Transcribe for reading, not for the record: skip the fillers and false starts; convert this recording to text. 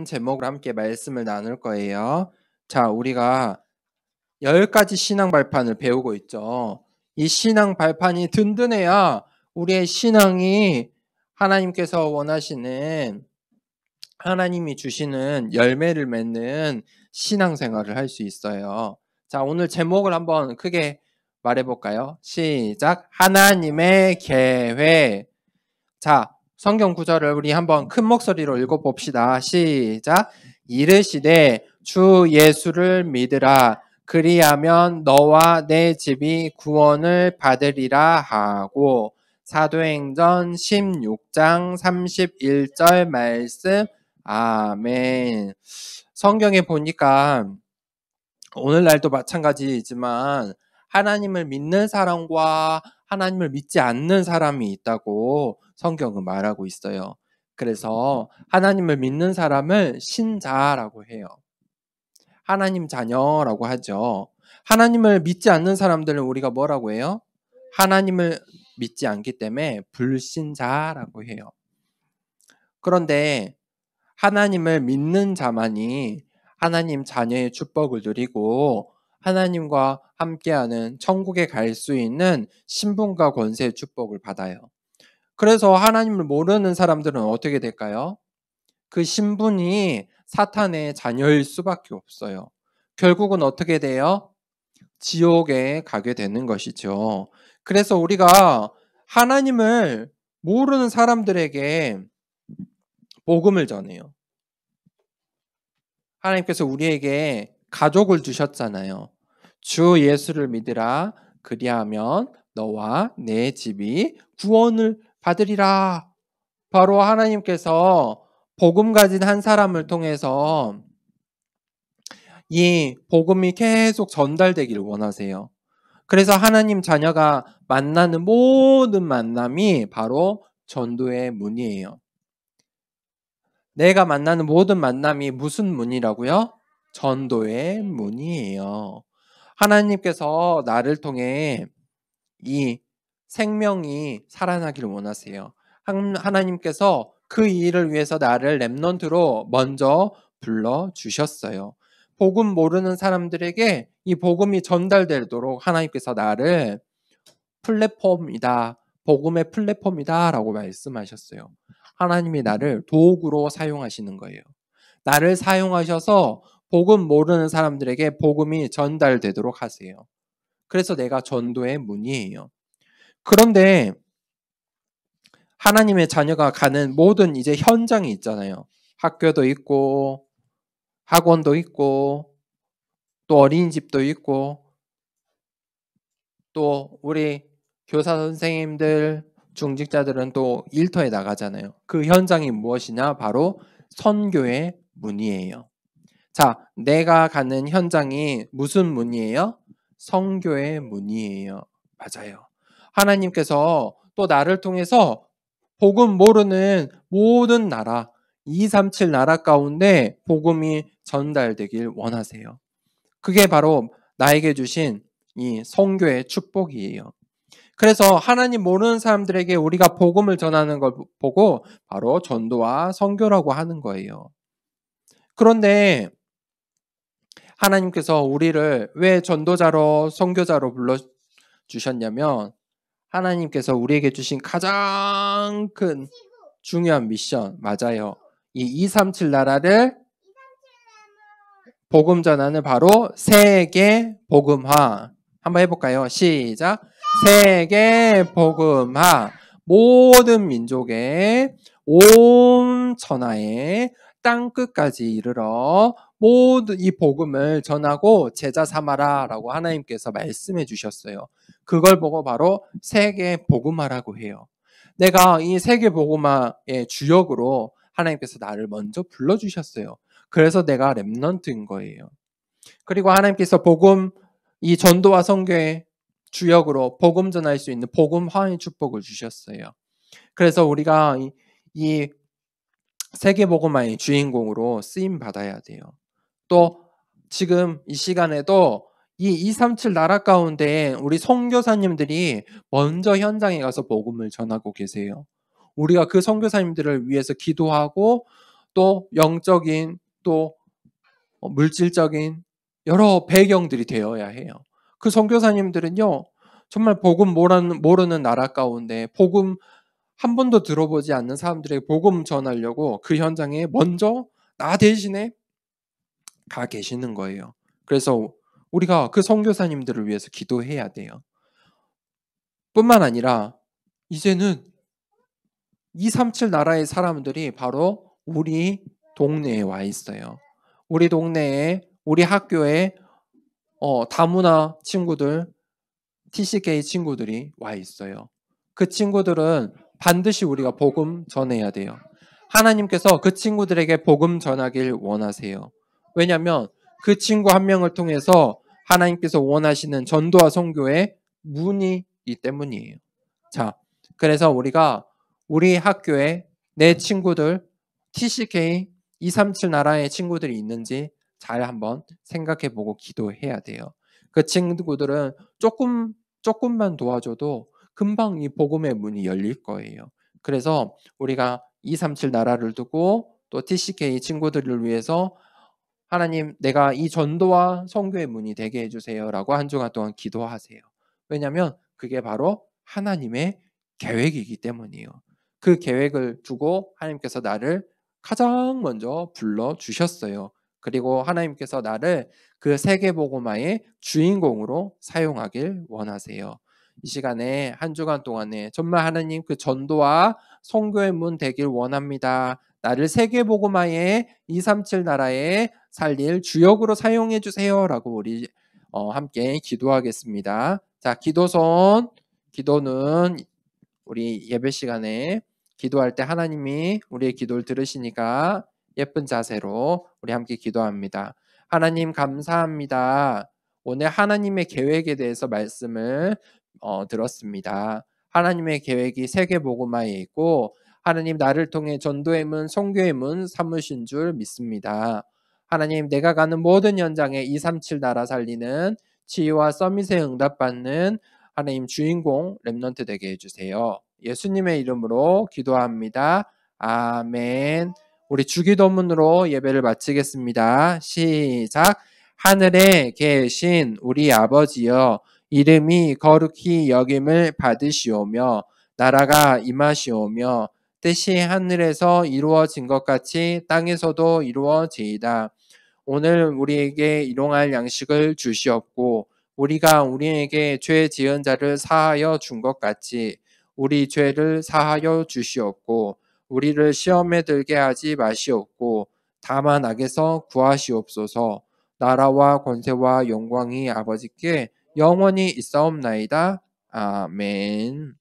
제목으로 함께 말씀을 나눌 거예요. 자, 우리가 10가지 신앙 발판을 배우고 있죠. 이 신앙 발판이 든든해야 우리의 신앙이 하나님께서 원하시는, 하나님이 주시는 열매를 맺는 신앙생활을 할 수 있어요. 자, 오늘 제목을 한번 크게 말해볼까요? 시작! 하나님의 계획. 자, 성경 구절을 우리 한번 큰 목소리로 읽어봅시다. 시작! 이르시되 주 예수를 믿으라. 그리하면 너와 내 집이 구원을 받으리라 하고, 사도행전 16장 31절 말씀. 아멘. 성경에 보니까 오늘날도 마찬가지이지만 하나님을 믿는 사람과 하나님을 믿지 않는 사람이 있다고 성경은 말하고 있어요. 그래서 하나님을 믿는 사람을 신자라고 해요. 하나님 자녀라고 하죠. 하나님을 믿지 않는 사람들은 우리가 뭐라고 해요? 하나님을 믿지 않기 때문에 불신자라고 해요. 그런데 하나님을 믿는 자만이 하나님 자녀의 축복을 누리고 하나님과 함께하는 천국에 갈 수 있는 신분과 권세의 축복을 받아요. 그래서 하나님을 모르는 사람들은 어떻게 될까요? 그 신분이 사탄의 자녀일 수밖에 없어요. 결국은 어떻게 돼요? 지옥에 가게 되는 것이죠. 그래서 우리가 하나님을 모르는 사람들에게 복음을 전해요. 하나님께서 우리에게 가족을 주셨잖아요. 주 예수를 믿으라. 그리하면 너와 내 집이 구원을 받으리라. 바로 하나님께서 복음 가진 한 사람을 통해서 이 복음이 계속 전달되기를 원하세요. 그래서 하나님 자녀가 만나는 모든 만남이 바로 전도의 문이에요. 내가 만나는 모든 만남이 무슨 문이라고요? 전도의 문이에요. 하나님께서 나를 통해 이 생명이 살아나기를 원하세요. 하나님께서 그 일을 위해서 나를 렘넌트로 먼저 불러주셨어요. 복음 모르는 사람들에게 이 복음이 전달되도록 하나님께서 나를 플랫폼이다, 복음의 플랫폼이다 라고 말씀하셨어요. 하나님이 나를 도구로 사용하시는 거예요. 나를 사용하셔서 복음 모르는 사람들에게 복음이 전달되도록 하세요. 그래서 내가 전도의 문이에요. 그런데 하나님의 자녀가 가는 모든 이제 현장이 있잖아요. 학교도 있고 학원도 있고 또 어린이집도 있고 또 우리 교사 선생님들, 중직자들은 또 일터에 나가잖아요. 그 현장이 무엇이냐? 바로 선교의 문이에요. 자, 내가 가는 현장이 무슨 문이에요? 선교의 문이에요. 맞아요. 하나님께서 또 나를 통해서 복음 모르는 모든 나라, 237 나라 가운데 복음이 전달되길 원하세요. 그게 바로 나에게 주신 이 선교의 축복이에요. 그래서 하나님 모르는 사람들에게 우리가 복음을 전하는 걸 보고 바로 전도와 선교라고 하는 거예요. 그런데 하나님께서 우리를 왜 전도자로 선교자로 불러주셨냐면 하나님께서 우리에게 주신 가장 큰 중요한 미션, 맞아요. 이 237 나라를 복음 전하는 바로 세계 복음화. 한번 해볼까요? 시작. 세계 복음화. 모든 민족의 온 천하의 땅끝까지 이르러 모든 이 복음을 전하고 제자 삼아라 라고 하나님께서 말씀해 주셨어요. 그걸 보고 바로 세계 복음화라고 해요. 내가 이 세계 복음화의 주역으로 하나님께서 나를 먼저 불러주셨어요. 그래서 내가 렘넌트인 거예요. 그리고 하나님께서 복음, 이 전도와 선교의 주역으로 복음 전할 수 있는 복음화의 축복을 주셨어요. 그래서 우리가 이 세계 복음화의 주인공으로 쓰임 받아야 돼요. 또 지금 이 시간에도 이 237 나라 가운데 우리 선교사님들이 먼저 현장에 가서 복음을 전하고 계세요. 우리가 그 선교사님들을 위해서 기도하고 또 영적인 또 물질적인 여러 배경들이 되어야 해요. 그 선교사님들은요, 정말 복음 모르는 나라 가운데 복음 한 번도 들어보지 않는 사람들에게 복음 전하려고 그 현장에 먼저 나 대신에 가 계시는 거예요. 그래서 우리가 그 선교사님들을 위해서 기도해야 돼요. 뿐만 아니라 이제는 237 나라의 사람들이 바로 우리 동네에 와 있어요. 우리 동네에 우리 학교에 다문화 친구들, TCK 친구들이 와 있어요. 그 친구들은 반드시 우리가 복음 전해야 돼요. 하나님께서 그 친구들에게 복음 전하길 원하세요. 왜냐하면 그 친구 한 명을 통해서 하나님께서 원하시는 전도와 선교의 문이기 때문이에요. 자, 그래서 우리가 우리 학교에 내 친구들, TCK 237 나라의 친구들이 있는지 잘 한번 생각해 보고 기도해야 돼요. 그 친구들은 조금만 도와줘도 금방 이 복음의 문이 열릴 거예요. 그래서 우리가 237 나라를 두고 또 TCK 친구들을 위해서 하나님, 내가 이 전도와 선교의 문이 되게 해주세요라고 한 주간 동안 기도하세요. 왜냐하면 그게 바로 하나님의 계획이기 때문이에요. 그 계획을 두고 하나님께서 나를 가장 먼저 불러 주셨어요. 그리고 하나님께서 나를 그 세계복음화의 주인공으로 사용하길 원하세요. 이 시간에 한 주간 동안에 정말 하나님 그 전도와 선교의 문 되길 원합니다. 나를 세계복음화의 237 나라에 살릴 주역으로 사용해 주세요라고 우리 함께 기도하겠습니다. 자, 기도는 우리 예배 시간에 기도할 때 하나님이 우리의 기도를 들으시니까 예쁜 자세로 우리 함께 기도합니다. 하나님 감사합니다. 오늘 하나님의 계획에 대해서 말씀을 들었습니다. 하나님의 계획이 세계복음화에 있고 하나님 나를 통해 전도의 문, 선교의 문 삼으신 줄 믿습니다. 하나님 내가 가는 모든 현장에 237 나라 살리는 치유와 서밋에 응답받는 하나님 주인공 렘넌트 되게 해주세요. 예수님의 이름으로 기도합니다. 아멘. 우리 주기도문으로 예배를 마치겠습니다. 시작. 하늘에 계신 우리 아버지여, 이름이 거룩히 여김을 받으시오며 나라가 임하시오며 뜻이 하늘에서 이루어진 것 같이 땅에서도 이루어지이다. 오늘 우리에게 일용할 양식을 주시옵고 우리가 우리에게 죄 지은 자를 사하여 준 것 같이 우리 죄를 사하여 주시옵고 우리를 시험에 들게 하지 마시옵고 다만 악에서 구하시옵소서. 나라와 권세와 영광이 아버지께 영원히 있사옵나이다. 아멘.